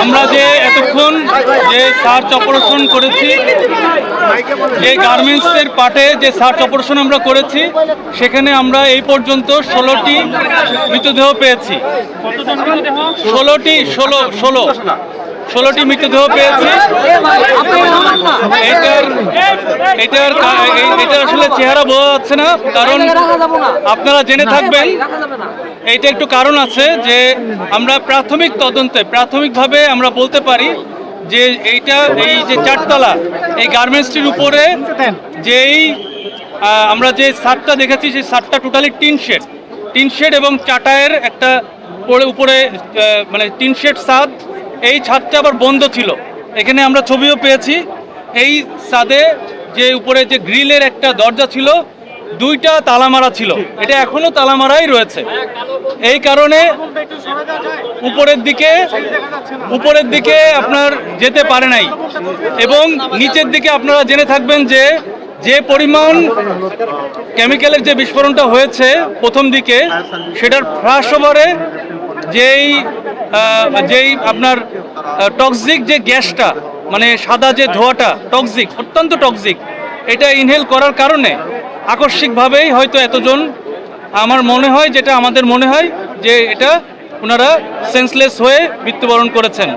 আমরা যে এতক্ষণ যে সার্চ অপারেশন করেছি, যে গার্মেন্টসের পাটে যে সার্চ অপারেশন আমরা করেছি, সেখানে আমরা এই পর্যন্ত 16টি মৃতদেহ পেয়েছি। 16টি মৃতদেহ পেয়েছি। এটা আসলে চেহারা বোঝা যাচ্ছে না, কারণ আপনারা জেনে থাকবেন এইটা একটু কারণ আছে যে আমরা প্রাথমিক তদন্তে প্রাথমিকভাবে আমরা বলতে পারি যে এই যে চারতলা এই গার্মেন্টসটির উপরে যেই আমরা যে ছাদটা দেখেছি, সেই ছাদটা টোটালি টিন শেড এবং চাটায়ের একটা উপরে মানে টিন শেড ছাদ। এই ছাদটা আবার বন্ধ ছিল। এখানে আমরা ছবিও পেয়েছি। এই ছাদে যে উপরে যে গ্রিলের একটা দরজা ছিল, 2টা তালা মারা ছিল। এটা এখনো তালা মারাই রয়েছে। এই কারণে উপরের দিকে আপনার যেতে পারে নাই। এবং নিচের দিকে আপনারা জেনে থাকবেন যে পরিমাণ কেমিক্যালের যে বিস্ফোরণটা হয়েছে প্রথম দিকে, সেটার ফ্লাশ ওভারে যেই আপনার টক্সিক যে গ্যাসটা, মানে সাদা যে ধোঁয়াটা টক্সিক, অত্যন্ত টক্সিক, এটা ইনহেল করার কারণে আকস্মিকভাবেই হয়তো এতজন, আমার মনে হয়, যেটা আমাদের মনে হয় যে এটা ওনারা সেন্সলেস হয়ে মৃত্যুবরণ করেছেন।